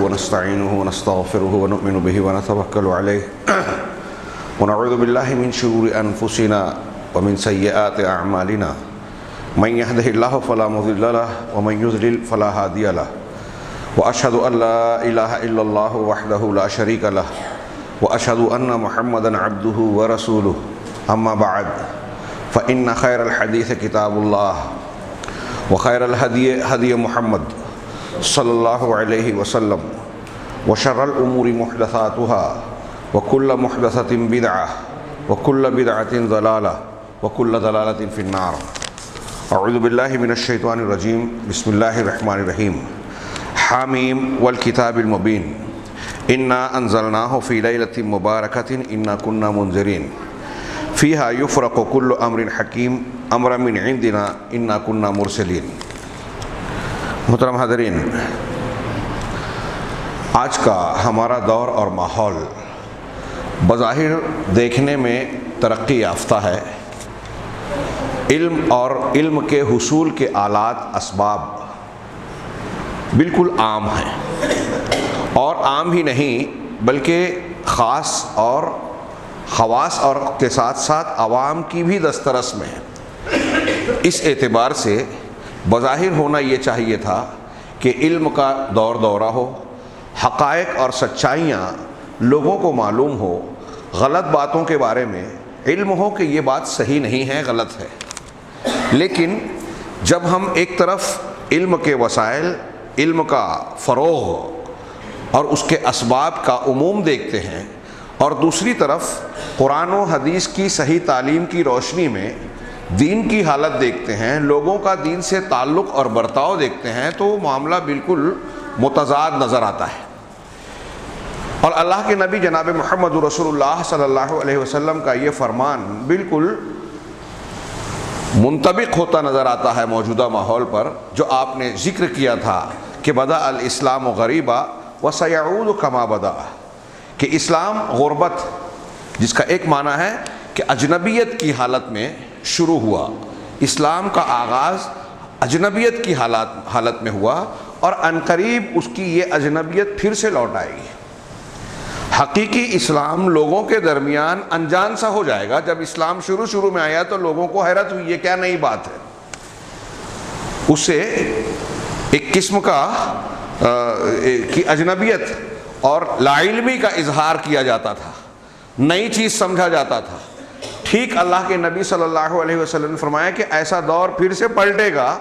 ونستعينه ونستغفره ونؤمن به ونتوكل عليه ونعوذ بالله من شرور أنفسنا ومن سيئات أعمالنا من يهده الله فلا مضل له ومن يضلل فلا هادي له وأشهد أن لا إله إلا الله وحده لا شريك له وأشهد أن محمدا عبده ورسوله أما بعد فإن خير الحديث كتاب الله وخير الهدي هدي محمد صلى الله عليه وسلم وشر الأمور محدثاتها وكل محدثة بدعة وكل بدعة ضلالة وكل ضلالة في النار. أعوذ بالله من الشيطان الرجيم. بسم الله الرحمن الرحيم. حاميم والكتاب المبين إنا أنزلناه في ليلة مباركة إنا كنا منذرين فيها يفرق كل أمر حكيم أمرا من عندنا إنا كنا مرسلين. محترم حاضرین، آج کا ہمارا دور اور ماحول بظاہر دیکھنے میں ترقی یافتہ ہے. علم اور علم کے حصول کے آلات اسباب بالکل عام ہیں، اور عام ہی نہیں بلکہ خاص اور خواص اور کے ساتھ ساتھ عوام کی بھی دسترس میں ہے. اس اعتبار سے بظاہر ہونا یہ چاہیے تھا کہ علم کا دور دورہ ہو، حقائق اور سچائیاں لوگوں کو معلوم ہو، غلط باتوں کے بارے میں علم ہو کہ یہ بات صحیح نہیں ہے، غلط ہے. لیکن جب ہم ایک طرف علم کے وسائل، علم کا فروغ اور اس کے اسباب کا عموم دیکھتے ہیں، اور دوسری طرف قرآن و حدیث کی صحیح تعلیم کی روشنی میں دین کی حالت دیکھتے ہیں، لوگوں کا دین سے تعلق اور برتاؤ دیکھتے ہیں، تو معاملہ بالکل متضاد نظر آتا ہے. اور اللہ کے نبی جناب محمد رسول اللہ صلی اللہ علیہ وسلم کا یہ فرمان بالکل منطبق ہوتا نظر آتا ہے موجودہ ماحول پر، جو آپ نے ذکر کیا تھا کہ بدأ الاسلام غریبا وسیعود کما بدأ، کہ اسلام غربت، جس کا ایک معنی ہے کہ اجنبیت کی حالت میں شروع ہوا. اسلام کا آغاز اجنبیت کی حالت میں ہوا، اور عنقریب اس کی یہ اجنبیت پھر سے لوٹ آئے گی. حقیقی اسلام لوگوں کے درمیان انجان سا ہو جائے گا. جب اسلام شروع میں آیا تو لوگوں کو حیرت ہوئی، یہ کیا نئی بات ہے. اس سے ایک قسم کا کی اجنبیت اور لاعلمی کا اظہار کیا جاتا تھا، نئی چیز سمجھا جاتا تھا. ٹھیک اللہ کے نبی صلی اللہ علیہ وسلم نے فرمایا کہ ایسا دور پھر سے پلٹے گا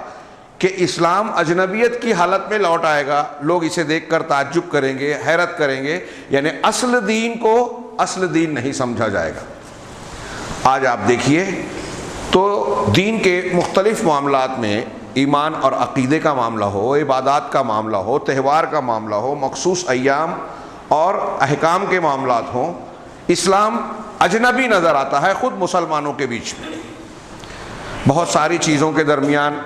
کہ اسلام اجنبیت کی حالت میں لوٹ آئے گا. لوگ اسے دیکھ کر تعجب کریں گے، حیرت کریں گے، یعنی اصل دین کو اصل دین نہیں سمجھا جائے گا. آج آپ دیکھیے تو دین کے مختلف معاملات میں، ایمان اور عقیدے کا معاملہ ہو، عبادات کا معاملہ ہو، تہوار کا معاملہ ہو، مخصوص ایام اور احکام کے معاملات ہوں، اسلام اجنبی نظر آتا ہے خود مسلمانوں کے بیچ میں. بہت ساری چیزوں کے درمیان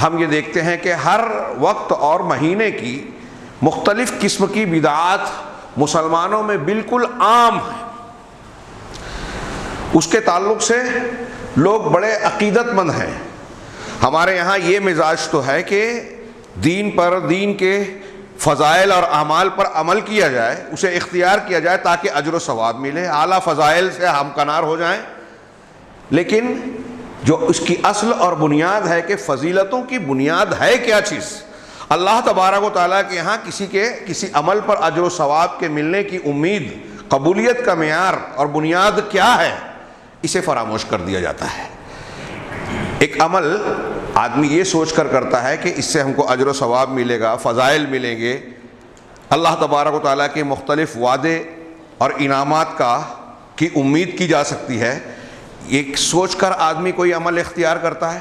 ہم یہ دیکھتے ہیں کہ ہر وقت اور مہینے کی مختلف قسم کی بدعات مسلمانوں میں بالکل عام ہیں. اس کے تعلق سے لوگ بڑے عقیدت مند ہیں. ہمارے یہاں یہ مزاج تو ہے کہ دین پر، دین کے فضائل اور اعمال پر عمل کیا جائے، اسے اختیار کیا جائے تاکہ اجر و ثواب ملے، اعلیٰ فضائل سے ہمکنار ہو جائیں. لیکن جو اس کی اصل اور بنیاد ہے کہ فضیلتوں کی بنیاد ہے کیا چیز، اللہ تبارک و تعالیٰ کے یہاں کسی عمل پر اجر و ثواب کے ملنے کی امید، قبولیت کا معیار اور بنیاد کیا ہے، اسے فراموش کر دیا جاتا ہے. ایک عمل آدمی یہ سوچ کر کرتا ہے کہ اس سے ہم کو اجر و ثواب ملے گا، فضائل ملیں گے، اللہ تبارک و تعالیٰ کے مختلف وعدے اور انعامات کی امید کی جا سکتی ہے. یہ سوچ کر آدمی کوئی عمل اختیار کرتا ہے.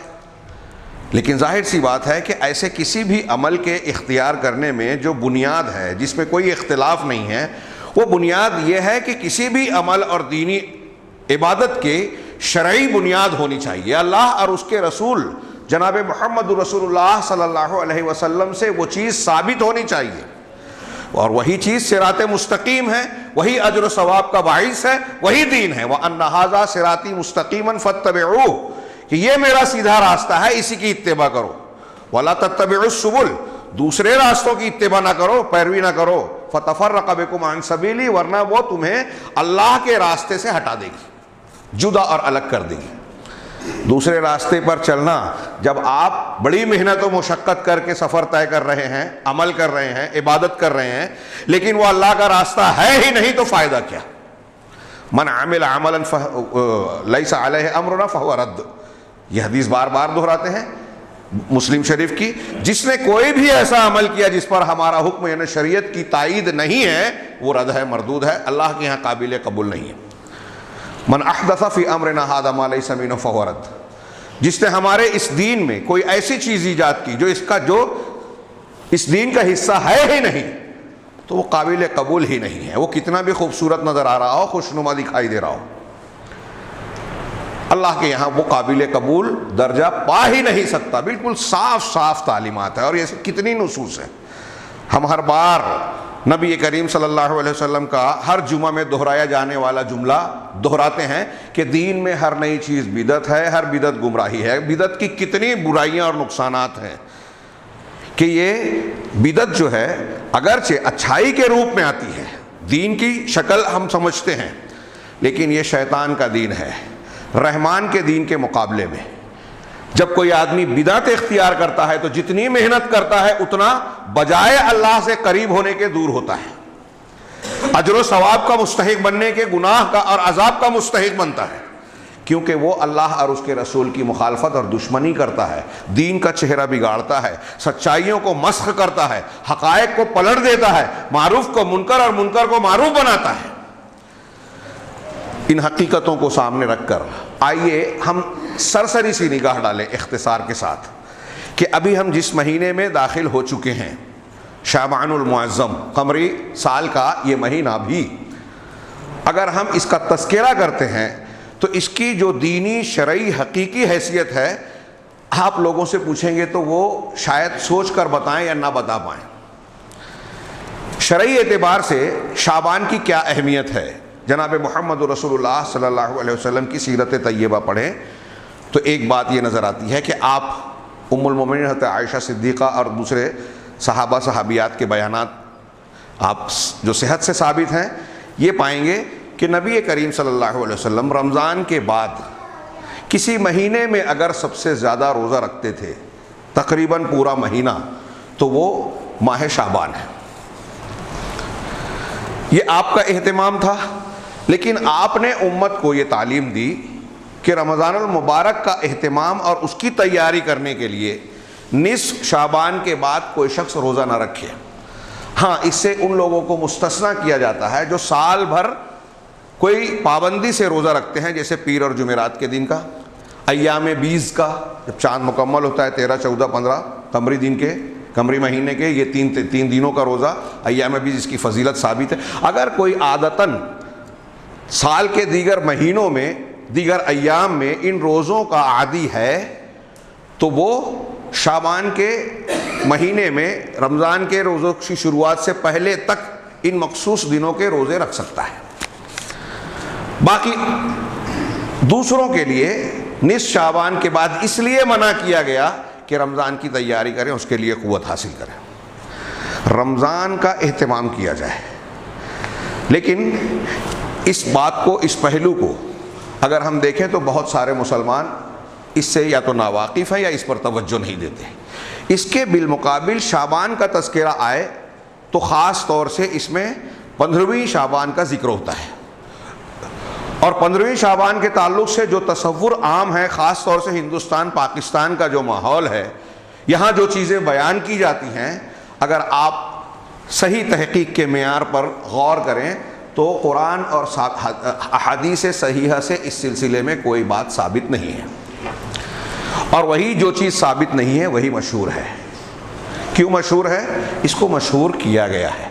لیکن ظاہر سی بات ہے کہ ایسے کسی بھی عمل کے اختیار کرنے میں جو بنیاد ہے، جس میں کوئی اختلاف نہیں ہے، وہ بنیاد یہ ہے کہ کسی بھی عمل اور دینی عبادت کے شرعی بنیاد ہونی چاہیے. اللہ اور اس کے رسول جناب محمد رسول اللہ صلی اللہ علیہ وسلم سے وہ چیز ثابت ہونی چاہیے، اور وہی چیز صراط مستقیم ہے، وہی اجر و ثواب کا باعث ہے، وہی دین ہے. وَأَنَّ هَذَا صِرَاطِي مُسْتَقِيمًا فَاتَّبِعُوهُ، کہ یہ میرا سیدھا راستہ ہے، اسی کی اتباع کرو. وَلَا تَتَّبِعُوا السُّبُلَ، دوسرے راستوں کی اتباع نہ کرو، پیروی نہ کرو. فتفرق بکم عن سبیلی، ورنہ وہ تمہیں اللہ کے راستے سے ہٹا دے گی، جدا اور الگ کر دے گی۔ دوسرے راستے پر چلنا، جب آپ بڑی محنت و مشقت کر کے سفر طے کر رہے ہیں، عمل کر رہے ہیں، عبادت کر رہے ہیں، لیکن وہ اللہ کا راستہ ہے ہی نہیں، تو فائدہ کیا؟ من عمل عملا لیس علیہ امرنا فہو رد، یہ حدیث بار بار دہراتے ہیں مسلم شریف کی، جس نے کوئی بھی ایسا عمل کیا جس پر ہمارا حکم یعنی شریعت کی تائید نہیں ہے، وہ رد ہے، مردود ہے، اللہ کے یہاں قابل قبول نہیں ہے۔ من احدث فی امرنا ھذا ما لیس منہ فہو رد، جس نے ہمارے اس دین میں کوئی ایسی چیز ایجاد کی جو اس دین کا حصہ ہے ہی نہیں، تو وہ قابل قبول ہی نہیں ہے، وہ کتنا بھی خوبصورت نظر آ رہا ہو، خوشنما دکھائی دے رہا ہو، اللہ کے یہاں وہ قابل قبول درجہ پا ہی نہیں سکتا۔ بالکل صاف صاف تعلیمات ہے، اور یہ کتنی نصوص ہیں۔ ہم ہر بار نبی کریم صلی اللہ علیہ وسلم کا ہر جمعہ میں دہرایا جانے والا جملہ دہراتے ہیں کہ دین میں ہر نئی چیز بدعت ہے، ہر بدعت گمراہی ہے۔ بدعت کی کتنی برائیاں اور نقصانات ہیں کہ یہ بدعت جو ہے اگرچہ اچھائی کے روپ میں آتی ہے، دین کی شکل ہم سمجھتے ہیں، لیکن یہ شیطان کا دین ہے۔ رحمان کے دین کے مقابلے میں جب کوئی آدمی بدعت اختیار کرتا ہے تو جتنی محنت کرتا ہے اتنا بجائے اللہ سے قریب ہونے کے دور ہوتا ہے، اجر و ثواب کا مستحق بننے کے گناہ کا اور عذاب کا مستحق بنتا ہے، کیونکہ وہ اللہ اور اس کے رسول کی مخالفت اور دشمنی کرتا ہے، دین کا چہرہ بگاڑتا ہے، سچائیوں کو مسخ کرتا ہے، حقائق کو پلٹ دیتا ہے، معروف کو منکر اور منکر کو معروف بناتا ہے۔ ان حقیقتوں کو سامنے رکھ کر آئیے ہم سرسری سی نگاہ ڈالیں اختصار کے ساتھ کہ ابھی ہم جس مہینے میں داخل ہو چکے ہیں، شعبان المعظم، قمری سال کا یہ مہینہ بھی اگر ہم اس کا تذکرہ کرتے ہیں تو اس کی جو دینی شرعی حقیقی حیثیت ہے، آپ لوگوں سے پوچھیں گے تو وہ شاید سوچ کر بتائیں یا نہ بتا پائیں۔ شرعی اعتبار سے شعبان کی کیا اہمیت ہے؟ جناب محمد رسول اللہ صلی اللہ علیہ وسلم کی سیرت طیبہ پڑھیں تو ایک بات یہ نظر آتی ہے کہ آپ ام المومنین حضرت عائشہ صدیقہ اور دوسرے صحابہ صحابیات کے بیانات آپ جو صحت سے ثابت ہیں، یہ پائیں گے کہ نبی کریم صلی اللہ علیہ وسلم رمضان کے بعد کسی مہینے میں اگر سب سے زیادہ روزہ رکھتے تھے، تقریباً پورا مہینہ، تو وہ ماہ شعبان ہے۔ یہ آپ کا اہتمام تھا، لیکن آپ نے امت کو یہ تعلیم دی کہ رمضان المبارک کا اہتمام اور اس کی تیاری کرنے کے لیے نصف شعبان کے بعد کوئی شخص روزہ نہ رکھے۔ ہاں، اس سے ان لوگوں کو مستثنیٰ کیا جاتا ہے جو سال بھر کوئی پابندی سے روزہ رکھتے ہیں، جیسے پیر اور جمعرات کے دن کا، ایام 20 کا، جب چاند مکمل ہوتا ہے 13، 14، 15 قمری دن کے، قمری مہینے کے، یہ تین دنوں کا روزہ ایام 20، اس کی فضیلت ثابت ہے۔ اگر کوئی عادتاً سال کے دیگر مہینوں میں، دیگر ایام میں ان روزوں کا عادی ہے تو وہ شعبان کے مہینے میں رمضان کے روزوں کی شروعات سے پہلے تک ان مخصوص دنوں کے روزے رکھ سکتا ہے۔ باقی دوسروں کے لیے نصف شعبان کے بعد اس لیے منع کیا گیا کہ رمضان کی تیاری کریں، اس کے لیے قوت حاصل کریں، رمضان کا اہتمام کیا جائے۔ لیکن اس بات کو، اس پہلو کو اگر ہم دیکھیں تو بہت سارے مسلمان اس سے یا تو ناواقف ہیں یا اس پر توجہ نہیں دیتے۔ اس کے بالمقابل شعبان کا تذکرہ آئے تو خاص طور سے اس میں 15ویں شعبان کا ذکر ہوتا ہے، اور 15ویں شعبان کے تعلق سے جو تصور عام ہے، خاص طور سے ہندوستان پاکستان کا جو ماحول ہے، یہاں جو چیزیں بیان کی جاتی ہیں، اگر آپ صحیح تحقیق کے معیار پر غور کریں تو قرآن اور احادیث صحیحہ سے اس سلسلے میں کوئی بات ثابت نہیں ہے، اور وہی جو چیز ثابت نہیں ہے وہی مشہور ہے۔ کیوں مشہور ہے؟ اس کو مشہور کیا گیا ہے۔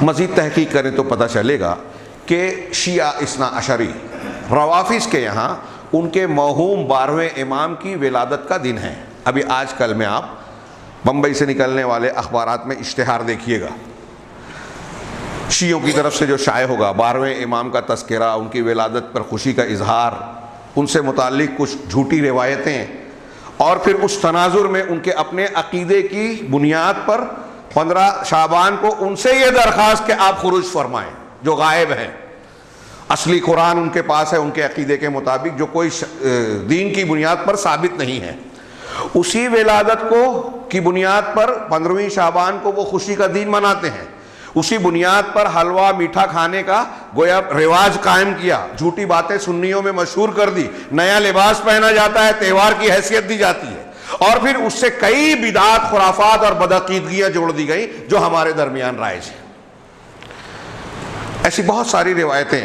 مزید تحقیق کریں تو پتہ چلے گا کہ شیعہ اثنا عشری روافظ کے یہاں ان کے موہوم 12ویں امام کی ولادت کا دن ہے۔ ابھی آج کل میں آپ بمبئی سے نکلنے والے اخبارات میں اشتہار دیکھیے گا، شیعوں کی طرف سے جو شائع ہوگا 12ویں امام کا تذکرہ، ان کی ولادت پر خوشی کا اظہار، ان سے متعلق کچھ جھوٹی روایتیں، اور پھر اس تناظر میں ان کے اپنے عقیدے کی بنیاد پر 15 شعبان کو ان سے یہ درخواست کہ آپ خروج فرمائیں جو غائب ہیں. اصلی قرآن ان کے پاس ہے ان کے عقیدے کے مطابق، جو کوئی دین کی بنیاد پر ثابت نہیں ہے. اسی ولادت کو کی بنیاد پر 15ویں شعبان کو وہ خوشی کا دن مناتے ہیں. اسی بنیاد پر حلوہ میٹھا کھانے کا گویا رواج قائم کیا، جھوٹی باتیں سنیوں میں مشہور کر دی، نیا لباس پہنا جاتا ہے، تہوار کی حیثیت دی جاتی ہے، اور پھر اس سے کئی بدعات، خرافات اور بدعقیدگیاں جوڑ دی گئیں جو ہمارے درمیان رائج ہیں. ایسی بہت ساری روایتیں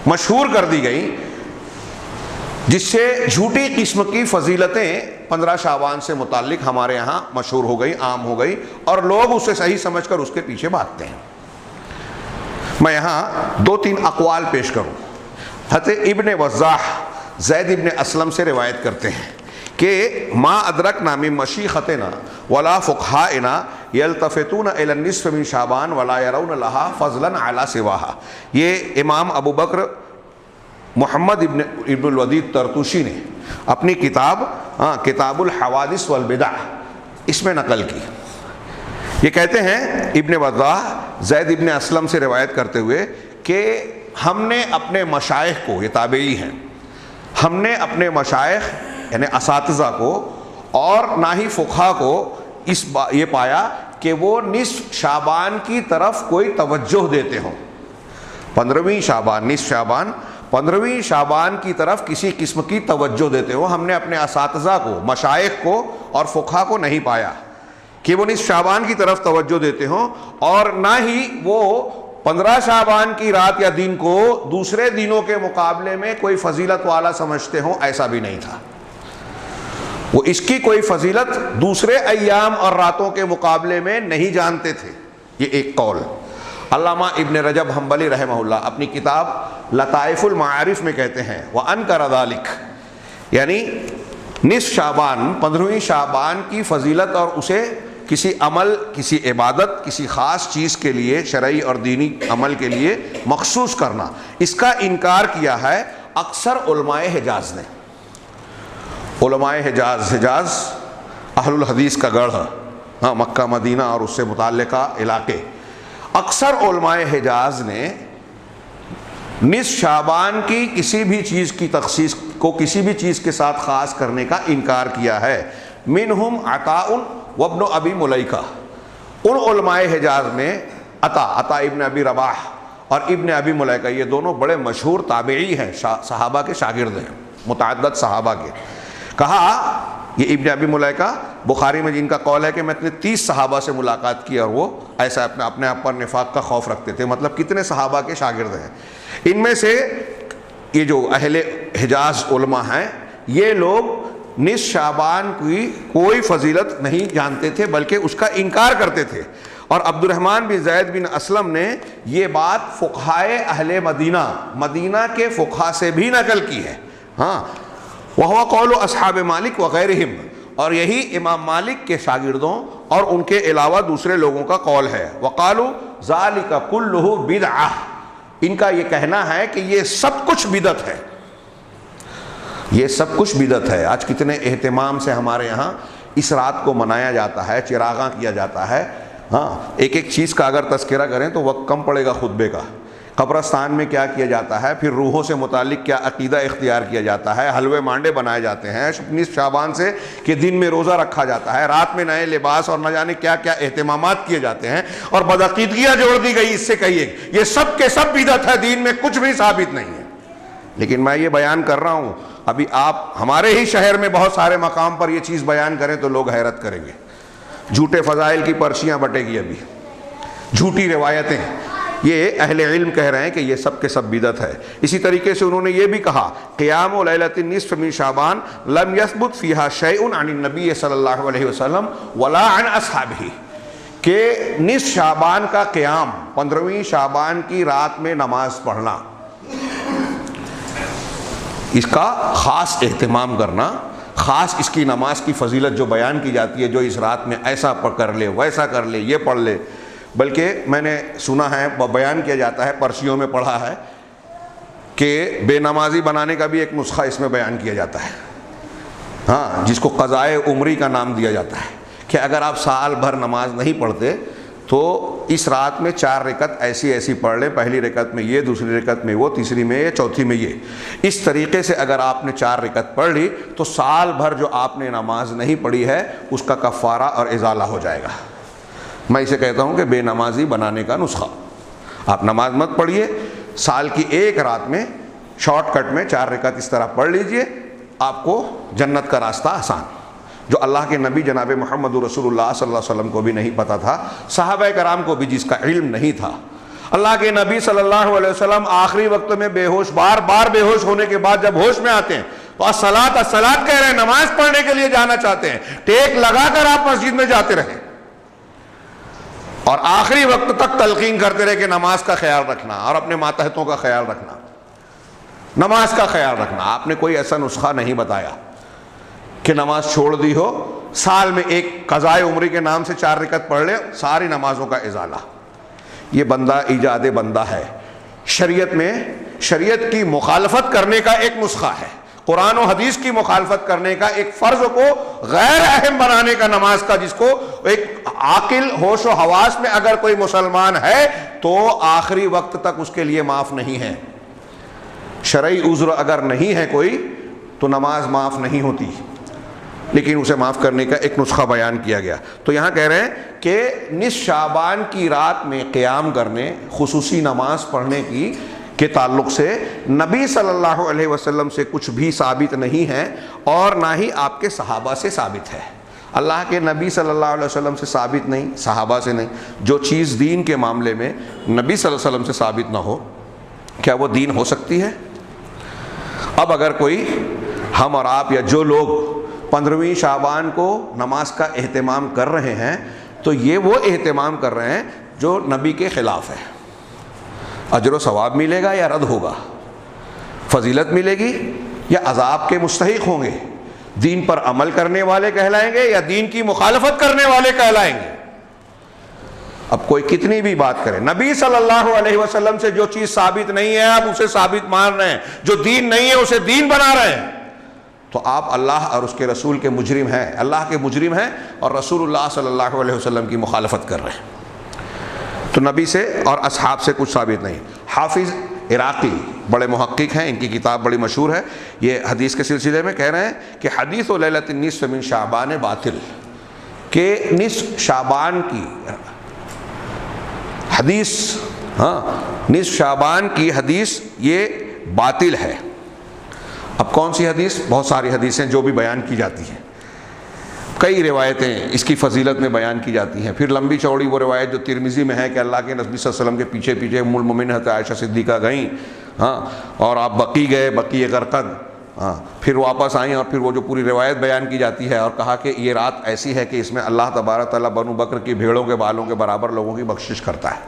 مشہور کر دی گئیں جس سے جھوٹی قسم کی فضیلتیں 15 شعبان سے متعلق ہمارے ہاں مشہور ہو گئی، عام ہو گئی، اور لوگ اسے صحیح سمجھ کر اس کے پیچھے بھاگتے ہیں. میں یہاں 2-3 اقوال پیش کروں. حضرت ابن وضاح زید ابن اسلم سے روایت کرتے ہیں کہ ما ادرکنا من مشیختنا ولا فقہائنا یلتفتون الی النصف من شعبان ولا یرون لها فضلا علی سواها. یہ امام ابو بکر محمد ابن الودید طرطوشی نے اپنی کتاب کتاب الحوادث والبدع اس میں نقل کی. یہ کہتے ہیں ابن وضاح زید ابن اسلم سے روایت کرتے ہوئے کہ ہم نے اپنے مشائخ کو، یہ تابعی ہیں، ہم نے اپنے مشائخ یعنی اساتذہ کو اور نہ ہی فقہا کو یہ پایا کہ وہ نصف شعبان کی طرف کوئی توجہ دیتے ہوں. 15ویں شعبان، نصف شعبان، 15ویں شعبان کی طرف کسی قسم کی توجہ دیتے ہو. ہم نے اپنے اساتذہ کو، مشائخ کو اور فقہا کو نہیں پایا کہ وہ نصف شعبان کی طرف توجہ دیتے ہوں، اور نہ ہی وہ 15 شعبان کی رات یا دن کو دوسرے دنوں کے مقابلے میں کوئی فضیلت والا سمجھتے ہوں. ایسا بھی نہیں تھا. وہ اس کی کوئی فضیلت دوسرے ایام اور راتوں کے مقابلے میں نہیں جانتے تھے. یہ ایک قول. علامہ ابن رجب حنبلی رحمہ اللہ اپنی کتاب لطائف المعارف میں کہتے ہیں وَأَنْكَرَ ذَلِكَ، یعنی نصف شعبان، 15ویں شعبان کی فضیلت اور اسے کسی عمل، کسی عبادت، کسی خاص چیز کے لیے، شرعی اور دینی عمل کے لیے مخصوص کرنا، اس کا انکار کیا ہے اکثر علماء حجاز نے. علماء حجاز اہل الحدیث کا گڑھ، ہاں، مکہ مدینہ اور اس سے متعلقہ علاقے، اکثر علماء حجاز نے نصف شعبان کی کسی بھی چیز کی تخصیص کو کسی بھی چیز کے ساتھ خاص کرنے کا انکار کیا ہے. منہم عطاء وابن ابی ملیکہ، ان علماء حجاز میں عطا ابن ابی رباح اور ابن ابی ملیکہ، یہ دونوں بڑے مشہور تابعی ہیں، صحابہ کے شاگرد ہیں، متعدد صحابہ کے. کہا یہ ابن ابی ملیکہ، بخاری میں جن کا قول ہے کہ میں نے 30 صحابہ سے ملاقات کی اور وہ ایسا اپنے آپ پر نفاق کا خوف رکھتے تھے. مطلب کتنے صحابہ کے شاگرد ہیں. ان میں سے یہ جو اہل حجاز علماء ہیں، یہ لوگ نصف شعبان کی کوئی فضیلت نہیں جانتے تھے بلکہ اس کا انکار کرتے تھے. اور عبد الرحمن بن زید بن اسلم نے یہ بات فقہائے اہل مدینہ کے فقہا سے بھی نقل کی ہے. ہاں، وہو قول اصحاب مالک وغیرہم، اور یہی امام مالک کے شاگردوں اور ان کے علاوہ دوسرے لوگوں کا قول ہے. وقالوا ذالک کلہ بدعہ، ان کا یہ کہنا ہے کہ یہ سب کچھ بدعت ہے، یہ سب کچھ بدعت ہے. آج کتنے اہتمام سے ہمارے یہاں اس رات کو منایا جاتا ہے، چراغاں کیا جاتا ہے. ہاں، ایک ایک چیز کا اگر تذکرہ کریں تو وقت کم پڑے گا خطبے کا. قبرستان میں کیا کیا جاتا ہے، پھر روحوں سے متعلق کیا عقیدہ اختیار کیا جاتا ہے، حلوے مانڈے بنائے جاتے ہیں نصف شعبان سے کہ دن میں روزہ رکھا جاتا ہے، رات میں نئے لباس اور نہ جانے کیا کیا اہتمامات کیے جاتے ہیں، اور بدعقیدگیاں جوڑ دی گئی. اس سے کہیے یہ سب کے سب بدعت ہے، دین میں کچھ بھی ثابت نہیں ہے. لیکن میں یہ بیان کر رہا ہوں، ابھی آپ ہمارے ہی شہر میں بہت سارے مقام پر یہ چیز بیان کریں تو لوگ حیرت کریں گے. جھوٹے فضائل کی پرچیاں بٹے گی، ابھی جھوٹی روایتیں. یہ اہل علم کہہ رہے ہیں کہ یہ سب کے سب بدعت ہے. اسی طریقے سے انہوں نے یہ بھی کہا قیام لیلۃ النصف من شعبان لم یثبت فیہا شیء عن النبی صلی اللہ علیہ وسلم ولا عن اصحابہ، کہ نصف شعبان کا قیام، 15ویں شعبان کی رات میں نماز پڑھنا، اس کا خاص اہتمام کرنا، خاص اس کی نماز کی فضیلت جو بیان کی جاتی ہے، جو اس رات میں ایسا کر لے، ویسا کر لے، یہ پڑھ لے. بلکہ میں نے سنا ہے، بیان کیا جاتا ہے، پرچیوں میں پڑھا ہے کہ بے نمازی بنانے کا بھی ایک نسخہ اس میں بیان کیا جاتا ہے. ہاں، جس کو قضائے عمری کا نام دیا جاتا ہے کہ اگر آپ سال بھر نماز نہیں پڑھتے تو اس رات میں 4 رکعت ایسی پڑھ لیں، پہلی رکعت میں یہ، دوسری رکعت میں وہ، تیسری میں یہ، چوتھی میں یہ. اس طریقے سے اگر آپ نے 4 رکعت پڑھ لی تو سال بھر جو آپ نے نماز نہیں پڑھی ہے اس کا کفارہ اور ازالہ ہو جائے گا. میں اسے کہتا ہوں کہ بے نمازی بنانے کا نسخہ. آپ نماز مت پڑھیے، سال کی ایک رات میں شارٹ کٹ میں 4 رکعت اس طرح پڑھ لیجئے، آپ کو جنت کا راستہ آسان. جو اللہ کے نبی جناب محمد رسول اللہ صلی اللہ علیہ وسلم کو بھی نہیں پتا تھا، صحابہ کرام کو بھی جس کا علم نہیں تھا. اللہ کے نبی صلی اللہ علیہ وسلم آخری وقت میں بے ہوش، بار بار بے ہوش ہونے کے بعد جب ہوش میں آتے ہیں تو الصلاۃ الصلاۃ کہہ رہے ہیں، نماز پڑھنے کے لیے جانا چاہتے ہیں. ٹیک لگا کر آپ مسجد میں جاتے رہے اور آخری وقت تک تلقین کرتے رہے کہ نماز کا خیال رکھنا اور اپنے ماتحتوں کا خیال رکھنا، نماز کا خیال رکھنا. آپ نے کوئی ایسا نسخہ نہیں بتایا کہ نماز چھوڑ دی ہو، سال میں ایک قضائے عمری کے نام سے 4 رکعت پڑھ لے، ساری نمازوں کا ازالہ. یہ بندہ ایجاد بندہ ہے. شریعت میں شریعت کی مخالفت کرنے کا ایک نسخہ ہے، قرآن و حدیث کی مخالفت کرنے کا، ایک فرض کو غیر اہم بنانے کا نماز کا، جس کو ایک عاقل ہوش و حواس میں اگر کوئی مسلمان ہے تو آخری وقت تک اس کے لیے معاف نہیں ہے. شرعی عذر اگر نہیں ہے کوئی تو نماز معاف نہیں ہوتی، لیکن اسے معاف کرنے کا ایک نسخہ بیان کیا گیا. تو یہاں کہہ رہے ہیں کہ نصف شعبان کی رات میں قیام کرنے، خصوصی نماز پڑھنے کی کے تعلق سے نبی صلی اللہ علیہ وسلم سے کچھ بھی ثابت نہیں ہے اور نہ ہی آپ کے صحابہ سے ثابت ہے. اللہ کے نبی صلی اللہ علیہ وسلم سے ثابت نہیں، صحابہ سے نہیں. جو چیز دین کے معاملے میں نبی صلی اللہ علیہ وسلم سے ثابت نہ ہو، کیا وہ دین ہو سکتی ہے؟ اب اگر کوئی ہم اور آپ یا جو لوگ 15ویں شعبان کو نماز کا اہتمام کر رہے ہیں تو یہ وہ اہتمام کر رہے ہیں جو نبی کے خلاف ہے. اجر و ثواب ملے گا یا رد ہوگا؟ فضیلت ملے گی یا عذاب کے مستحق ہوں گے؟ دین پر عمل کرنے والے کہلائیں گے یا دین کی مخالفت کرنے والے کہلائیں گے؟ اب کوئی کتنی بھی بات کرے، نبی صلی اللہ علیہ وسلم سے جو چیز ثابت نہیں ہے آپ اسے ثابت مان رہے ہیں، جو دین نہیں ہے اسے دین بنا رہے ہیں، تو آپ اللہ اور اس کے رسول کے مجرم ہیں، اللہ کے مجرم ہیں اور رسول اللہ صلی اللہ علیہ وسلم کی مخالفت کر رہے ہیں. تو نبی سے اور اصحاب سے کچھ ثابت نہیں. حافظ عراقی بڑے محقق ہیں، ان کی کتاب بڑی مشہور ہے. یہ حدیث کے سلسلے میں کہہ رہے ہیں کہ حدیث و لیلۃ النصف من شعبان باطل، کہ نصف شعبان کی حدیث، نصف شعبان کی حدیث یہ باطل ہے. اب کون سی حدیث؟ بہت ساری حدیثیں جو بھی بیان کی جاتی ہیں، کئی روایتیں اس کی فضیلت میں بیان کی جاتی ہیں. پھر لمبی چوڑی وہ روایت جو ترمذی میں ہے کہ اللہ کے نبی صلی اللہ علیہ وسلم کے پیچھے پیچھے ام المومنین حضرت عائشہ صدیقہ گئیں، اور آپ بقی گئے، بقی غرقد، پھر واپس آئیں، اور پھر وہ جو پوری روایت بیان کی جاتی ہے اور کہا کہ یہ رات ایسی ہے کہ اس میں اللہ تبارک تعالیٰ بنو بکر کی بھیڑوں کے بالوں کے برابر لوگوں کی بخشش کرتا ہے.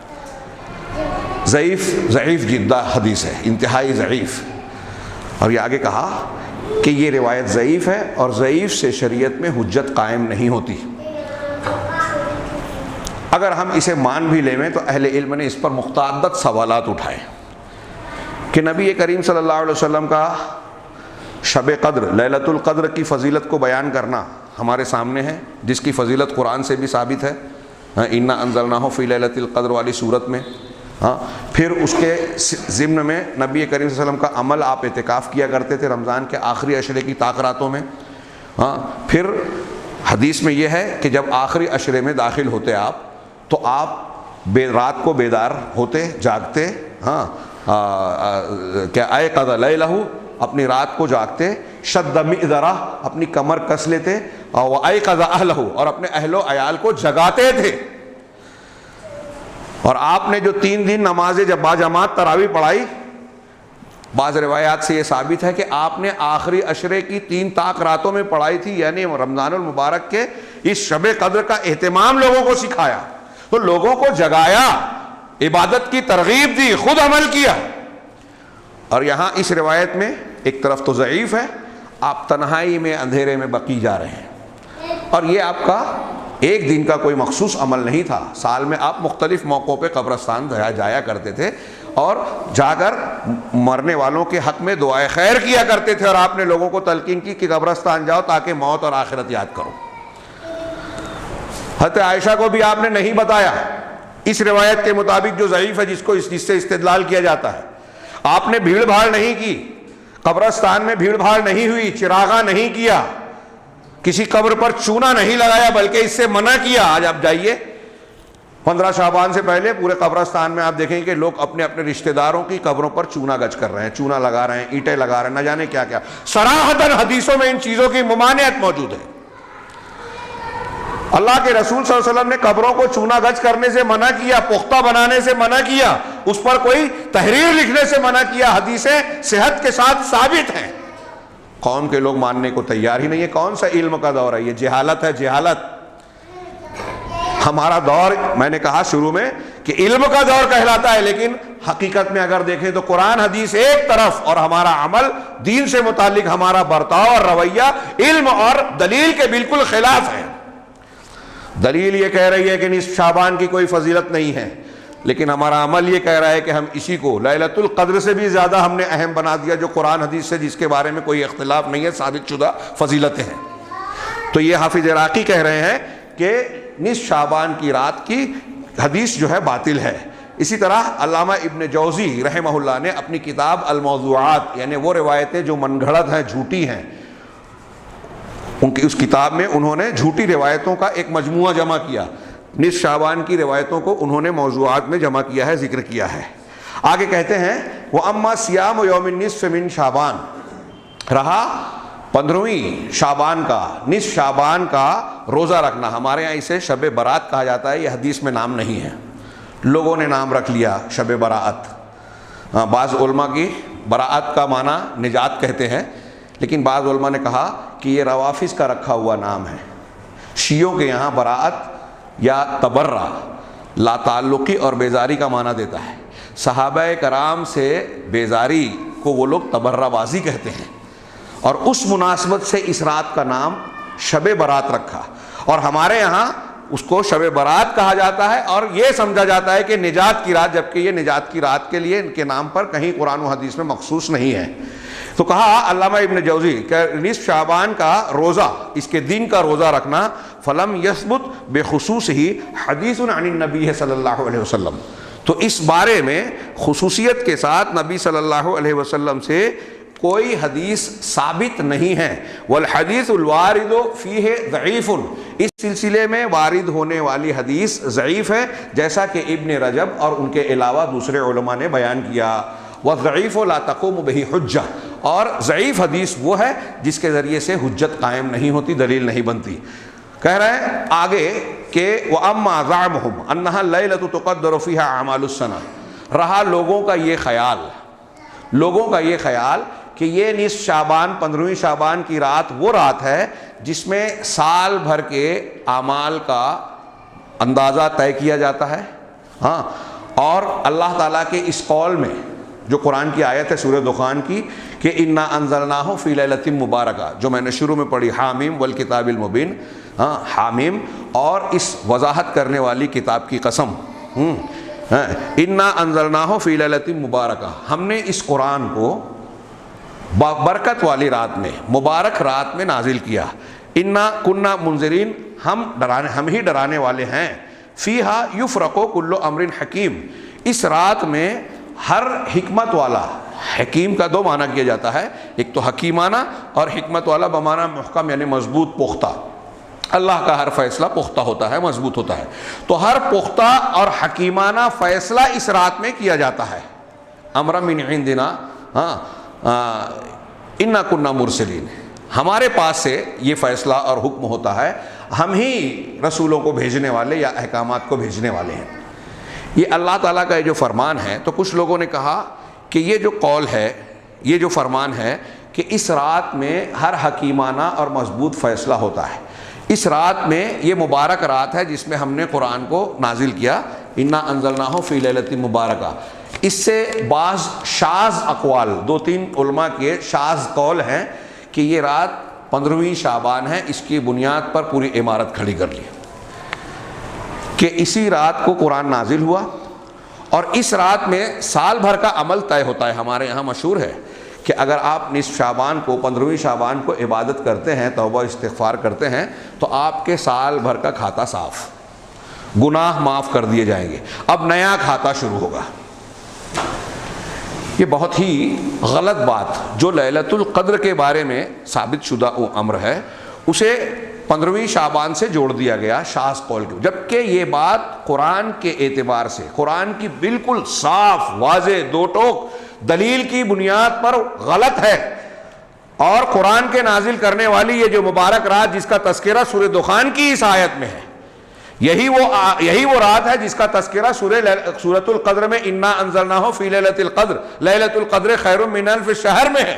ضعیف جدہ حدیث ہے، انتہائی ضعیف. اور یہ آگے کہا کہ یہ روایت ضعیف ہے اور ضعیف سے شریعت میں حجت قائم نہیں ہوتی. اگر ہم اسے مان بھی لیں تو اہل علم نے اس پر متعدد سوالات اٹھائے کہ نبی کریم صلی اللہ علیہ وسلم کا شب قدر، لیلۃ القدر کی فضیلت کو بیان کرنا ہمارے سامنے ہے، جس کی فضیلت قرآن سے بھی ثابت ہے، انا انزلناہ فی لیلۃ القدر والی صورت میں. پھر اس کے ضمن میں نبی کریم صلی اللہ علیہ وسلم کا عمل، آپ اعتکاف کیا کرتے تھے رمضان کے آخری عشرے کی طاق راتوں میں. پھر حدیث میں یہ ہے کہ جب آخری عشرے میں داخل ہوتے آپ تو آپ رات کو بیدار ہوتے، جاگتے، کیا ایقظ لیلہ، اپنی رات کو جاگتے، شد مئذرہ، اپنی کمر کس لیتے، اور ایقظ اہلہ، اور اپنے اہل و عیال کو جگاتے تھے. اور آپ نے جو 3 دن نمازیں جب باجماعت تراویح پڑھائی، بعض روایات سے یہ ثابت ہے کہ آپ نے آخری عشرے کی 3 طاق راتوں میں پڑھائی تھی، یعنی رمضان المبارک کے اس شب قدر کا اہتمام لوگوں کو سکھایا، تو لوگوں کو جگایا، عبادت کی ترغیب دی، خود عمل کیا. اور یہاں اس روایت میں ایک طرف تو ضعیف ہے، آپ تنہائی میں اندھیرے میں بقی جا رہے ہیں، اور یہ آپ کا ایک دن کا کوئی مخصوص عمل نہیں تھا. سال میں آپ مختلف موقعوں پہ قبرستان جایا کرتے تھے اور جا کر مرنے والوں کے حق میں دعائے خیر کیا کرتے تھے، اور آپ نے لوگوں کو تلقین کی کہ قبرستان جاؤ تاکہ موت اور آخرت یاد کرو. حضرت عائشہ کو بھی آپ نے نہیں بتایا اس روایت کے مطابق جو ضعیف ہے، جس سے استدلال کیا جاتا ہے. آپ نے بھیڑ بھاڑ نہیں کی، قبرستان میں بھیڑ بھاڑ نہیں ہوئی، چراغاں نہیں کیا، کسی قبر پر چونا نہیں لگایا، بلکہ اس سے منع کیا. آج آپ جائیے 15 شعبان سے پہلے پورے قبرستان میں آپ دیکھیں کہ لوگ اپنے اپنے رشتہ داروں کی قبروں پر چونا گچ کر رہے ہیں، چونا لگا رہے ہیں، اینٹیں لگا رہے ہیں، نہ جانے کیا کیا. صراحتاً حدیثوں میں ان چیزوں کی ممانعت موجود ہے. اللہ کے رسول صلی اللہ علیہ وسلم نے قبروں کو چونا گچ کرنے سے منع کیا، پختہ بنانے سے منع کیا، اس پر کوئی تحریر لکھنے سے منع کیا. حدیثیں صحت کے ساتھ ثابت ہیں. قوم کے لوگ ماننے کو تیار ہی نہیں ہے. کون سا علم کا دور ہے یہ؟ جہالت ہے، جہالت. ہمارا دور، میں نے کہا شروع میں کہ علم کا دور کہلاتا ہے، لیکن حقیقت میں اگر دیکھیں تو قرآن حدیث ایک طرف اور ہمارا عمل، دین سے متعلق ہمارا برتاؤ اور رویہ علم اور دلیل کے بالکل خلاف ہے. دلیل یہ کہہ رہی ہے کہ نصف شعبان کی کوئی فضیلت نہیں ہے، لیکن ہمارا عمل یہ کہہ رہا ہے کہ ہم اسی کو لیلۃ القدر سے بھی زیادہ ہم نے اہم بنا دیا، جو قرآن حدیث سے جس کے بارے میں کوئی اختلاف نہیں ہے، ثابت شدہ فضیلتیں ہیں. تو یہ حافظ عراقی کہہ رہے ہیں کہ نصف شعبان کی رات کی حدیث جو ہے باطل ہے. اسی طرح علامہ ابن جوزی رحمہ اللہ نے اپنی کتاب الموضوعات، یعنی وہ روایتیں جو من گھڑت ہیں، جھوٹی ہیں، ان کی اس کتاب میں انہوں نے جھوٹی روایتوں کا ایک مجموعہ جمع کیا. نصف شعبان کی روایتوں کو انہوں نے موضوعات میں جمع کیا ہے، ذکر کیا ہے. آگے کہتے ہیں وَأَمَّا صِيَامُ يَوْمِ النِّصْفِ مِنْ شعبان، رہا 15ویں شعبان کا، نصف شعبان کا روزہ رکھنا. ہمارے یہاں اسے شب برات کہا جاتا ہے. یہ حدیث میں نام نہیں ہے، لوگوں نے نام رکھ لیا شب برات. بعض علماء کی برات کا معنی نجات کہتے ہیں، لیکن بعض علماء نے کہا کہ یہ روافظ کا رکھا ہوا نام ہے. شیعوں کے یہاں برات یا تبرہ لا تعلقی اور بیزاری کا معنی دیتا ہے. صحابہ کرام سے بیزاری کو وہ لوگ تبرہ بازی کہتے ہیں، اور اس مناسبت سے اس رات کا نام شب برات رکھا. اور ہمارے یہاں اس کو شب برات کہا جاتا ہے، اور یہ سمجھا جاتا ہے کہ نجات کی رات، جبکہ یہ نجات کی رات کے لیے ان کے نام پر کہیں قرآن و حدیث میں مخصوص نہیں ہے. تو کہا علامہ ابن جوزی کہ نصف شعبان کا روزہ، اس کے دن کا روزہ رکھنا، فلم یثبت بخصوص ہی حدیث عن النبی صلی اللہ علیہ وسلم، تو اس بارے میں خصوصیت کے ساتھ نبی صلی اللہ علیہ وسلم سے کوئی حدیث ثابت نہیں ہے. والحدیث الوارد فیہ ضعیف، اس سلسلے میں وارد ہونے والی حدیث ضعیف ہے، جیسا کہ ابن رجب اور ان کے علاوہ دوسرے علماء نے بیان کیا. والضعیف لا تقوم بہ حجہ، اور ضعیف حدیث وہ ہے جس کے ذریعے سے حجت قائم نہیں ہوتی، دلیل نہیں بنتی. کہہ رہے ہیں آگے کہ وَأَمَّا زَعْمُهُمْ أَنَّهَا اللَّيْلَةُ تُقَدَّرُ فِيهَا أَعْمَالُ السَّنَةِ، رہا لوگوں کا یہ خیال کہ یہ نصف شعبان، 15ویں شعبان کی رات وہ رات ہے جس میں سال بھر کے اعمال کا اندازہ طے کیا جاتا ہے. ہاں، اور اللہ تعالیٰ کے اس قول میں جو قرآن کی آیت ہے سورہ دخان کی کہ اِنَّا أَنزَلْنَاهُ فِي لَيْلَةٍ مُبَارَكَةٍ، جو میں نے شروع میں پڑھی، حامیم والکتاب المبین. ہاں، حامیم اور اس وضاحت کرنے والی کتاب کی قسم. اِنَّا أَنزَلْنَاهُ فِي لَيْلَةٍ مُبَارَكَةٍ، ہم نے اس قرآن کو برکت والی رات میں، مبارک رات میں نازل کیا. اِنَّا كُنَّا مُنذِرِينَ، ہم ہی ڈرانے والے ہیں. فِيهَا يُفْرَقُ كُلُّ أَمْرٍ حَكِيمٍ، اس رات میں ہر حکمت والا، حکیم کا دو معنی کیا جاتا ہے، ایک تو حکیمانہ اور حکمت والا بمعنی محکم، یعنی مضبوط، پختہ. اللہ کا ہر فیصلہ پختہ ہوتا ہے، مضبوط ہوتا ہے. تو ہر پختہ اور حکیمانہ فیصلہ اس رات میں کیا جاتا ہے. امرا من عندنا، انا کنا مرسلین، ہمارے پاس سے یہ فیصلہ اور حکم ہوتا ہے، ہم ہی رسولوں کو بھیجنے والے یا احکامات کو بھیجنے والے ہیں. یہ اللہ تعالیٰ کا یہ جو فرمان ہے، تو کچھ لوگوں نے کہا کہ یہ جو قول ہے، یہ جو فرمان ہے کہ اس رات میں ہر حکیمانہ اور مضبوط فیصلہ ہوتا ہے. اس رات میں یہ مبارک رات ہے جس میں ہم نے قرآن کو نازل کیا، انا انزلناہ فی لیلۃ مبارکہ. اس سے بعض شاذ اقوال، 2-3 علماء کے شاذ قول ہیں کہ یہ رات 15ویں شعبان ہے. اس کی بنیاد پر پوری عمارت کھڑی کر لی کہ اسی رات کو قرآن نازل ہوا، اور اس رات میں سال بھر کا عمل طے ہوتا ہے. ہمارے یہاں مشہور ہے کہ اگر آپ نصف شعبان کو 15ویں شعبان کو عبادت کرتے ہیں، توبہ استغفار کرتے ہیں، تو آپ کے سال بھر کا کھاتا صاف، گناہ معاف کر دیے جائیں گے، اب نیا کھاتا شروع ہوگا۔ یہ بہت ہی غلط بات جو لیلۃ القدر کے بارے میں ثابت شدہ امر ہے، اسے 15ویں شعبان سے جوڑ دیا گیا شاذ قول کے، جبکہ یہ بات قرآن کے اعتبار سے، قرآن کی بالکل صاف واضح دو ٹوک دلیل کی بنیاد پر غلط ہے۔ اور قرآن کے نازل کرنے والی یہ جو مبارک رات جس کا تذکرہ سورہ دخان کی اس آیت میں ہے، یہی وہ رات ہے جس کا تذکرہ سورۃ القدر میں انا انزلناہ فی لیلۃ القدر، لیلۃ القدر خیر من الف شہر میں ہے،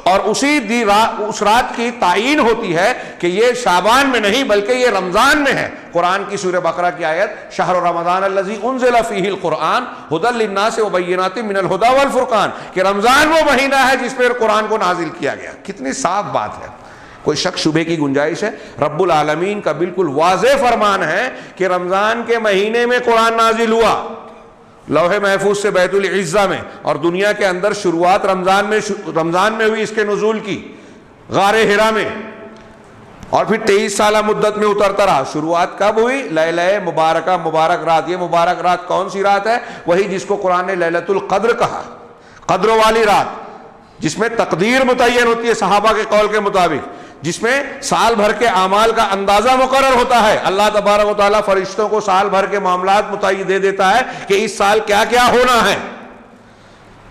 اور اس رات کی تعین ہوتی ہے کہ یہ شعبان میں نہیں بلکہ یہ رمضان میں ہے۔ قرآن کی سورہ بقرہ کی آیت شہر رمضان الذی انزل فیہ القرآن ھدی للناس وبینات من الھدی والفرقان، کہ رمضان وہ مہینہ ہے جس پر قرآن کو نازل کیا گیا۔ کتنی صاف بات ہے، کوئی شک شبے کی گنجائش ہے؟ رب العالمین کا بالکل واضح فرمان ہے کہ رمضان کے مہینے میں قرآن نازل ہوا، لوح محفوظ سے بیت العزہ میں، اور دنیا کے اندر شروعات رمضان میں ہوئی اس کے نزول کی، غار حرا میں، اور پھر 23 سالہ مدت میں اترتا رہا۔ شروعات کب ہوئی؟ لیلہ مبارکہ، مبارک رات۔ یہ مبارک رات کون سی رات ہے؟ وہی جس کو قرآن نے لیلۃ القدر کہا، قدر والی رات، جس میں تقدیر متعین ہوتی ہے صحابہ کے قول کے مطابق، جس میں سال بھر کے اعمال کا اندازہ مقرر ہوتا ہے۔ اللہ تبارک و تعالیٰ فرشتوں کو سال بھر کے معاملات متعین دے دیتا ہے کہ اس سال کیا کیا ہونا ہے۔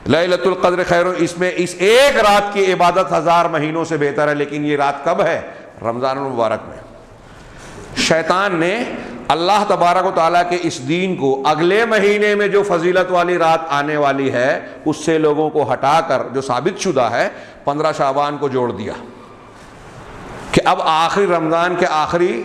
لیلۃ القدر خیر، اس میں اس ایک رات کی عبادت 1000 مہینوں سے بہتر ہے۔ لیکن یہ رات کب ہے؟ رمضان المبارک میں۔ شیطان نے اللہ تبارک و تعالیٰ کے اس دین کو اگلے مہینے میں جو فضیلت والی رات آنے والی ہے اس سے لوگوں کو ہٹا کر جو ثابت شدہ ہے 15 شعبان کو جوڑ دیا، کہ اب آخری رمضان کے آخری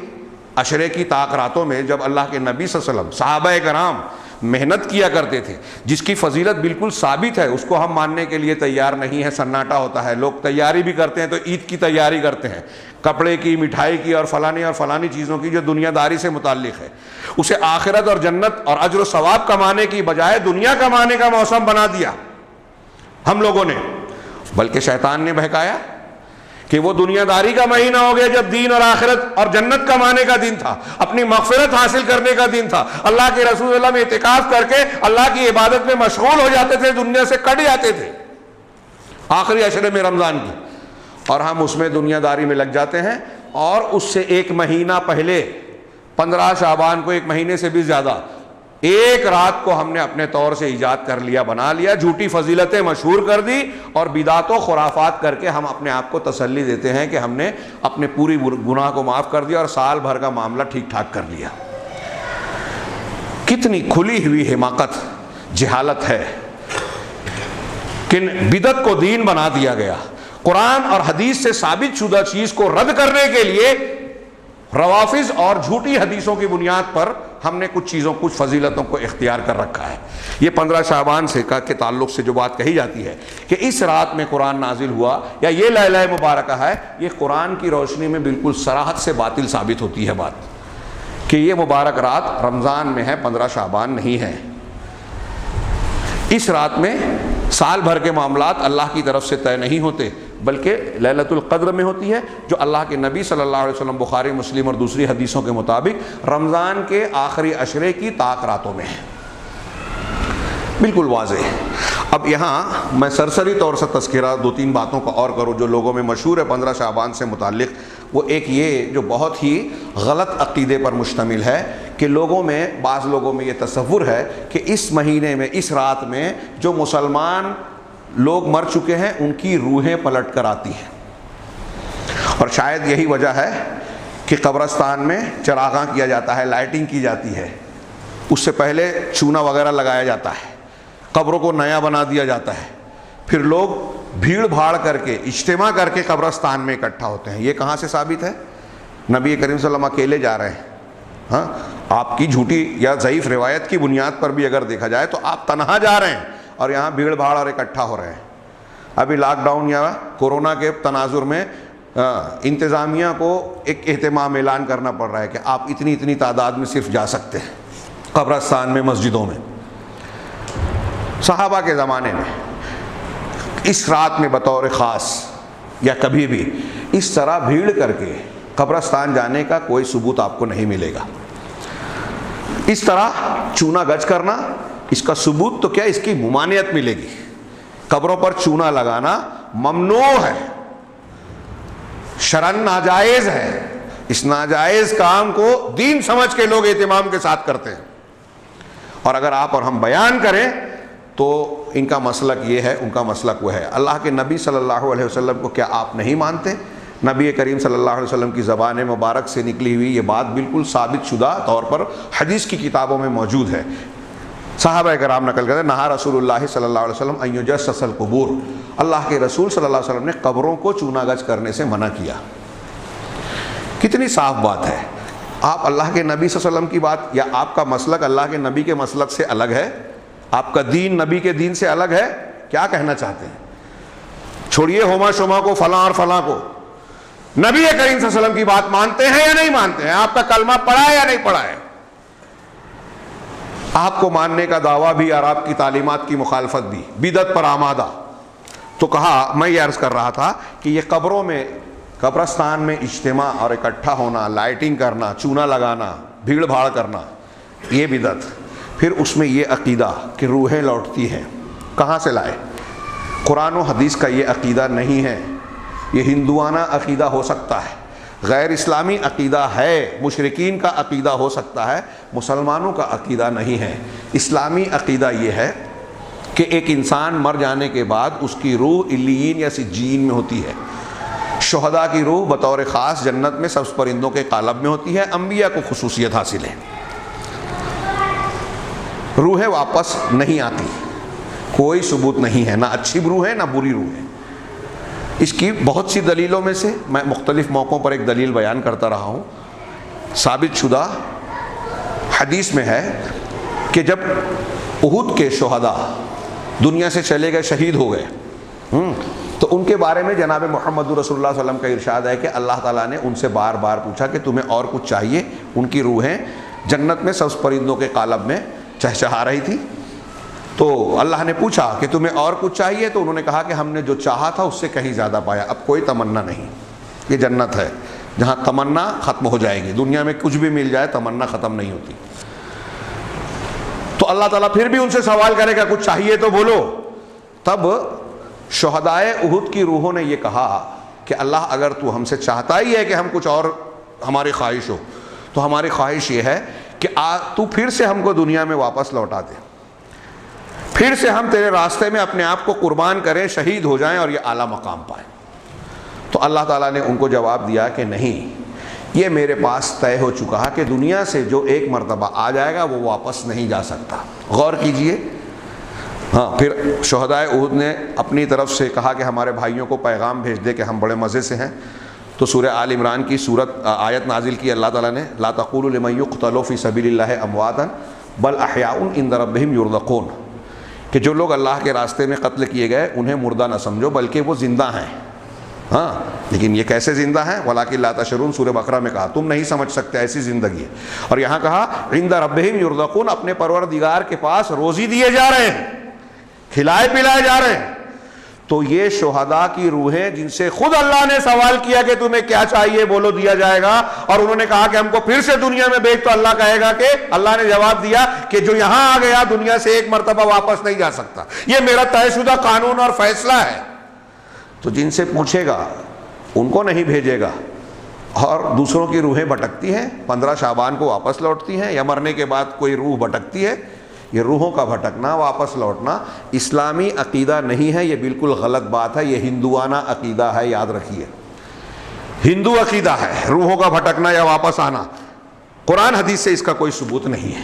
عشرے کی طاق راتوں میں جب اللہ کے نبی صلی اللہ علیہ وسلم، صحابہ کرام محنت کیا کرتے تھے، جس کی فضیلت بالکل ثابت ہے، اس کو ہم ماننے کے لیے تیار نہیں ہے، سناٹا ہوتا ہے۔ لوگ تیاری بھی کرتے ہیں تو عید کی تیاری کرتے ہیں، کپڑے کی، مٹھائی کی اور فلانی چیزوں کی جو دنیا داری سے متعلق ہے، اسے آخرت اور جنت اور اجر و ثواب کمانے کی بجائے دنیا کمانے کا موسم بنا دیا ہم لوگوں نے۔ بلکہ شیطان نے بہکایا کہ وہ دنیا داری کا مہینہ ہو گیا جب دین اور آخرت اور جنت کمانے کا دن تھا، اپنی مغفرت حاصل کرنے کا دن تھا۔ اللہ کے رسول اللہ میں اعتکاف کر کے اللہ کی عبادت میں مشغول ہو جاتے تھے، دنیا سے کٹ جاتے تھے آخری عشرے میں رمضان کی، اور ہم اس میں دنیا داری میں لگ جاتے ہیں۔ اور اس سے ایک مہینہ پہلے 15 شعبان کو، ایک مہینے سے بھی زیادہ، ایک رات کو ہم نے اپنے طور سے ایجاد کر لیا، بنا لیا، جھوٹی فضیلتیں مشہور کر دی اور بدعات و خرافات کر کے ہم اپنے آپ کو تسلی دیتے ہیں کہ ہم نے اپنے پوری گناہ کو معاف کر دیا اور سال بھر کا معاملہ ٹھیک ٹھاک کر لیا۔ کتنی کھلی ہوئی حماقت، جہالت ہے کہ بدعت کو دین بنا دیا گیا۔ قرآن اور حدیث سے ثابت شدہ چیز کو رد کرنے کے لیے روافظ اور جھوٹی حدیثوں کی بنیاد پر ہم نے کچھ چیزوں، کچھ فضیلتوں کو اختیار کر رکھا ہے۔ یہ 15 شعبان سے کے تعلق سے جو بات کہی جاتی ہے کہ اس رات میں قرآن نازل ہوا یا یہ لیلہ مبارکہ ہے، یہ قرآن کی روشنی میں بالکل صراحت سے باطل ثابت ہوتی ہے بات، کہ یہ مبارک رات رمضان میں ہے، 15 شعبان نہیں ہے۔ اس رات میں سال بھر کے معاملات اللہ کی طرف سے طے نہیں ہوتے، بلکہ لیلۃ القدر میں ہوتی ہے، جو اللہ کے نبی صلی اللہ علیہ وسلم بخاری، مسلم اور دوسری حدیثوں کے مطابق رمضان کے آخری عشرے کی طاق راتوں میں ہے۔ بالکل واضح۔ اب یہاں میں سرسری طور سے تذکرہ 2-3 باتوں کا اور کروں جو لوگوں میں مشہور ہے 15 شعبان سے متعلق۔ وہ ایک یہ جو بہت ہی غلط عقیدے پر مشتمل ہے کہ بعض لوگوں میں یہ تصور ہے کہ اس مہینے میں، اس رات میں جو مسلمان لوگ مر چکے ہیں ان کی روحیں پلٹ کر آتی ہیں، اور شاید یہی وجہ ہے کہ قبرستان میں چراغاں کیا جاتا ہے، لائٹنگ کی جاتی ہے، اس سے پہلے چونا وغیرہ لگایا جاتا ہے، قبروں کو نیا بنا دیا جاتا ہے، پھر لوگ بھیڑ بھاڑ کر کے، اجتماع کر کے قبرستان میں اکٹھا ہوتے ہیں۔ یہ کہاں سے ثابت ہے؟ نبی کریم صلی اللہ علیہ وسلم اکیلے جا رہے ہیں۔ ہاں، آپ کی جھوٹی یا ضعیف روایت کی بنیاد پر بھی اگر دیکھا جائے تو آپ تنہا جا رہے ہیں اور یہاں بھیڑ بھاڑ اور اکٹھا ہو رہے ہیں۔ ابھی لاک ڈاؤن یا کورونا کے تناظر میں انتظامیہ کو ایک اہتمام اعلان کرنا پڑ رہا ہے کہ آپ اتنی تعداد میں صرف جا سکتے ہیں قبرستان میں، مسجدوں میں۔ صحابہ کے زمانے میں اس رات میں بطور خاص یا کبھی بھی اس طرح بھیڑ کر کے قبرستان جانے کا کوئی ثبوت آپ کو نہیں ملے گا. اس طرح چونا گج کرنا، اس کا ثبوت تو کیا، اس کی ممانعت ملے گی. قبروں پر چونا لگانا ممنوع ہے، شرعاً ناجائز ہے. اس ناجائز کام کو دین سمجھ کے لوگ اہتمام کے ساتھ کرتے ہیں، اور اگر آپ اور ہم بیان کریں تو ان کا مسلک یہ ہے، ان کا مسلک وہ ہے. اللہ کے نبی صلی اللہ علیہ وسلم کو کیا آپ نہیں مانتے؟ نبی کریم صلی اللہ علیہ وسلم کی زبان مبارک سے نکلی ہوئی یہ بات بالکل ثابت شدہ طور پر حدیث کی کتابوں میں موجود ہے. صحابہ کرام نقل کرتے ہیں، نہا رسول اللہ صلی اللہ علیہ وسلم ان یجسس القبور، اللہ کے رسول صلی اللہ علیہ وسلم نے قبروں کو چونا گج کرنے سے منع کیا. کتنی صاف بات ہے. آپ اللہ کے نبی صلی اللہ علیہ وسلم کی بات، یا آپ کا مسلک اللہ کے نبی کے مسلک سے الگ ہے، آپ کا دین نبی کے دین سے الگ ہے، کیا کہنا چاہتے ہیں؟ چھوڑیے ہوما شوما کو، فلاں اور فلاں کو، نبی کریم صلی اللہ علیہ وسلم کی بات مانتے ہیں یا نہیں مانتے ہیں؟ آپ کا کلمہ پڑھا ہے یا نہیں پڑھا ہے؟ آپ کو ماننے کا دعویٰ بھی اور آپ کی تعلیمات کی مخالفت بھی، بدعت پر آمادہ. تو کہا، میں یہ عرض کر رہا تھا کہ یہ قبروں میں، قبرستان میں اجتماع اور اکٹھا ہونا، لائٹنگ کرنا، چونا لگانا، بھیڑ بھاڑ کرنا، یہ بدعت. پھر اس میں یہ عقیدہ کہ روحیں لوٹتی ہیں، کہاں سے لائے؟ قرآن و حدیث کا یہ عقیدہ نہیں ہے. یہ ہندوانہ عقیدہ ہو سکتا ہے، غیر اسلامی عقیدہ ہے، مشرکین کا عقیدہ ہو سکتا ہے، مسلمانوں کا عقیدہ نہیں ہے. اسلامی عقیدہ یہ ہے کہ ایک انسان مر جانے کے بعد اس کی روح علیین یا سجین میں ہوتی ہے. شہداء کی روح بطور خاص جنت میں سبز پرندوں کے قالب میں ہوتی ہے. انبیاء کو خصوصیت حاصل ہے. روحیں واپس نہیں آتی، کوئی ثبوت نہیں ہے، نہ اچھی روح ہے نہ بری روح ہے. اس کی بہت سی دلیلوں میں سے میں مختلف موقعوں پر ایک دلیل بیان کرتا رہا ہوں. ثابت شدہ حدیث میں ہے کہ جب احد کے شہداء دنیا سے چلے گئے، شہید ہو گئے، تو ان کے بارے میں جناب محمد رسول اللہ صلی اللہ علیہ وسلم کا ارشاد ہے کہ اللہ تعالیٰ نے ان سے بار بار پوچھا کہ تمہیں اور کچھ چاہیے؟ ان کی روحیں جنت میں سبز پرندوں کے قالب میں چہچہا رہی تھی. تو اللہ نے پوچھا کہ تمہیں اور کچھ چاہیے؟ تو انہوں نے کہا کہ ہم نے جو چاہا تھا اس سے کہیں زیادہ پایا، اب کوئی تمنا نہیں. یہ جنت ہے جہاں تمنا ختم ہو جائے گی. دنیا میں کچھ بھی مل جائے تمنا ختم نہیں ہوتی. تو اللہ تعالیٰ پھر بھی ان سے سوال کرے گا کچھ چاہیے تو بولو. تب شہدائے احد کی روحوں نے یہ کہا کہ اللہ اگر تو ہم سے چاہتا ہی ہے کہ ہم کچھ اور ہماری خواہش ہو، تو ہماری خواہش یہ ہے کہ تو پھر سے ہم کو دنیا میں واپس لوٹا دے، پھر سے ہم تیرے راستے میں اپنے آپ کو قربان کریں، شہید ہو جائیں اور یہ اعلیٰ مقام پائیں. تو اللہ تعالیٰ نے ان کو جواب دیا کہ نہیں، یہ میرے پاس طے ہو چکا ہے کہ دنیا سے جو ایک مرتبہ آ جائے گا وہ واپس نہیں جا سکتا. غور کیجئے. ہاں، پھر شہدائے احد نے اپنی طرف سے کہا کہ ہمارے بھائیوں کو پیغام بھیج دے کہ ہم بڑے مزے سے ہیں. تو سورہ آل عمران کی آیت نازل کی اللہ تعالیٰ نے، لا تقولوا لمن يقتل في سبيل الله امواتا بل احیاء عند ربهم يرزقون، کہ جو لوگ اللہ کے راستے میں قتل کیے گئے انہیں مردہ نہ سمجھو بلکہ وہ زندہ ہیں. ہاں، لیکن یہ کیسے زندہ ہیں؟ وَلَٰكِن لَا تَشْعُرُونَ سورہ بقرہ میں کہا تم نہیں سمجھ سکتے ایسی زندگی ہے. اور یہاں کہا عند ربهم يرزقون، اپنے پروردگار کے پاس روزی دیے جا رہے ہیں، کھلائے پلائے جا رہے ہیں. تو یہ شہداء کی روحیں جن سے خود اللہ نے سوال کیا کہ تمہیں کیا چاہیے بولو دیا جائے گا، اور انہوں نے کہا کہ ہم کو پھر سے دنیا میں بھیج، تو اللہ کہے گا کہ اللہ نے جواب دیا کہ جو یہاں آ گیا دنیا سے ایک مرتبہ واپس نہیں جا سکتا. یہ میرا طے شدہ قانون اور فیصلہ ہے. تو جن سے پوچھے گا ان کو نہیں بھیجے گا. اور دوسروں کی روحیں بھٹکتی ہیں، 15 شعبان کو واپس لوٹتی ہیں، یا مرنے کے بعد کوئی روح بھٹکتی ہے. یہ روحوں کا بھٹکنا، واپس لوٹنا اسلامی عقیدہ نہیں ہے. یہ بالکل غلط بات ہے. یہ ہندوانہ عقیدہ ہے، یاد رکھیے. ہندو عقیدہ ہے روحوں کا بھٹکنا یا واپس آنا. قرآن حدیث سے اس کا کوئی ثبوت نہیں ہے.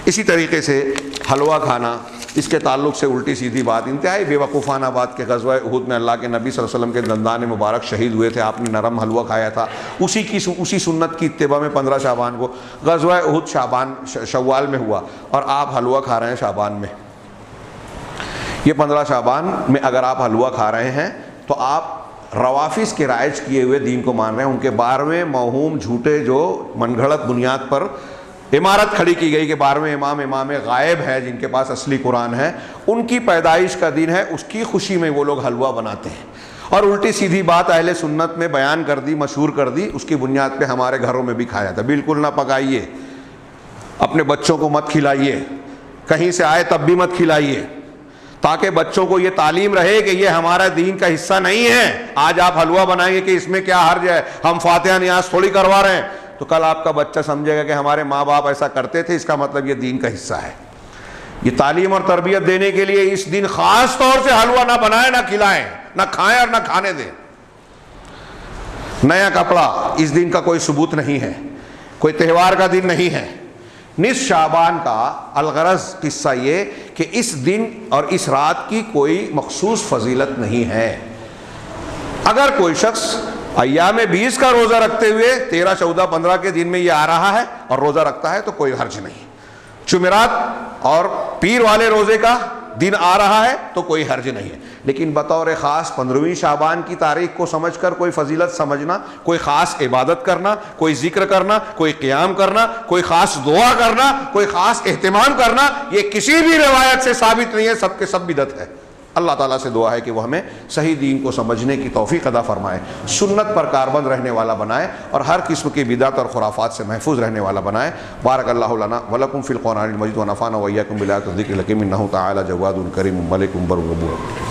اسی طریقے سے حلوہ کھانا، اس کے تعلق سے الٹی سیدھی بات، انتہائی بے وقوفانہ بات کہ غزوہ احد میں اللہ کے نبی صلی اللہ علیہ وسلم کے دندان مبارک شہید ہوئے تھے، آپ نے نرم حلوہ کھایا تھا. اسی سنت کی اتباع میں 15 شعبان کو غزوہ احد شوال میں ہوا، اور آپ حلوہ کھا رہے ہیں شعبان میں. یہ 15 شعبان میں اگر آپ حلوہ کھا رہے ہیں تو آپ روافظ کے رائج کیے ہوئے دین کو مان رہے ہیں. ان کے 12ویں موہوم جھوٹے جو من گھڑت بنیاد پر عمارت کھڑی کی گئی کہ 12ویں امام غائب ہے جن کے پاس اصلی قرآن ہے، ان کی پیدائش کا دن ہے، اس کی خوشی میں وہ لوگ حلوہ بناتے ہیں، اور الٹی سیدھی بات اہل سنت میں بیان کر دی، مشہور کر دی، اس کی بنیاد پہ ہمارے گھروں میں بھی کھایا تھا۔ بالکل نہ پکائیے، اپنے بچوں کو مت کھلائیے، کہیں سے آئے تب بھی مت کھلائیے، تاکہ بچوں کو یہ تعلیم رہے کہ یہ ہمارا دین کا حصہ نہیں ہے۔ آج آپ حلوہ بنائیں گے کہ اس میں کیا حرج ہے، ہم فاتحہ نیاز تھوڑی کروا رہے ہیں، تو کل آپ کا بچہ سمجھے گا کہ ہمارے ماں باپ ایسا کرتے تھے، اس کا مطلب یہ دین کا حصہ ہے۔ یہ تعلیم اور تربیت دینے کے لیے اس دن خاص طور سے حلوہ نہ بنائیں، نہ کھلائیں، نہ کھائیں اور نہ کھانے دیں۔ نیا کپڑا اس دن کا کوئی ثبوت نہیں ہے، کوئی تہوار کا دن نہیں ہے۔ نصف شعبان کا الغرض قصہ یہ کہ اس دن اور اس رات کی کوئی مخصوص فضیلت نہیں ہے۔ اگر کوئی شخص ایام 20 کا روزہ رکھتے ہوئے 13، 14، 15 کے دن میں یہ آ رہا ہے اور روزہ رکھتا ہے تو کوئی حرج نہیں۔ جمعرات اور پیر والے روزے کا دن آ رہا ہے تو کوئی حرج نہیں ہے، لیکن بطور خاص 15ویں شعبان کی تاریخ کو سمجھ کر کوئی فضیلت سمجھنا، کوئی خاص عبادت کرنا، کوئی ذکر کرنا، کوئی قیام کرنا، کوئی خاص دعا کرنا، کوئی خاص اہتمام کرنا، یہ کسی بھی روایت سے ثابت نہیں ہے، سب کے سب بدعت ہے۔ اللہ تعالیٰ سے دعا ہے کہ وہ ہمیں صحیح دین کو سمجھنے کی توفیق عطا فرمائے، سنت پر کاربند رہنے والا بنائے، اور ہر قسم کی بدعت اور خرافات سے محفوظ رہنے والا بنائے۔ بارک اللہ لنا ولکم فی القرآن المجید ونفعنا وإیاکم بالآیات والذکر الحکیم، انہ تعالی جواد کریم ملک بر غفور۔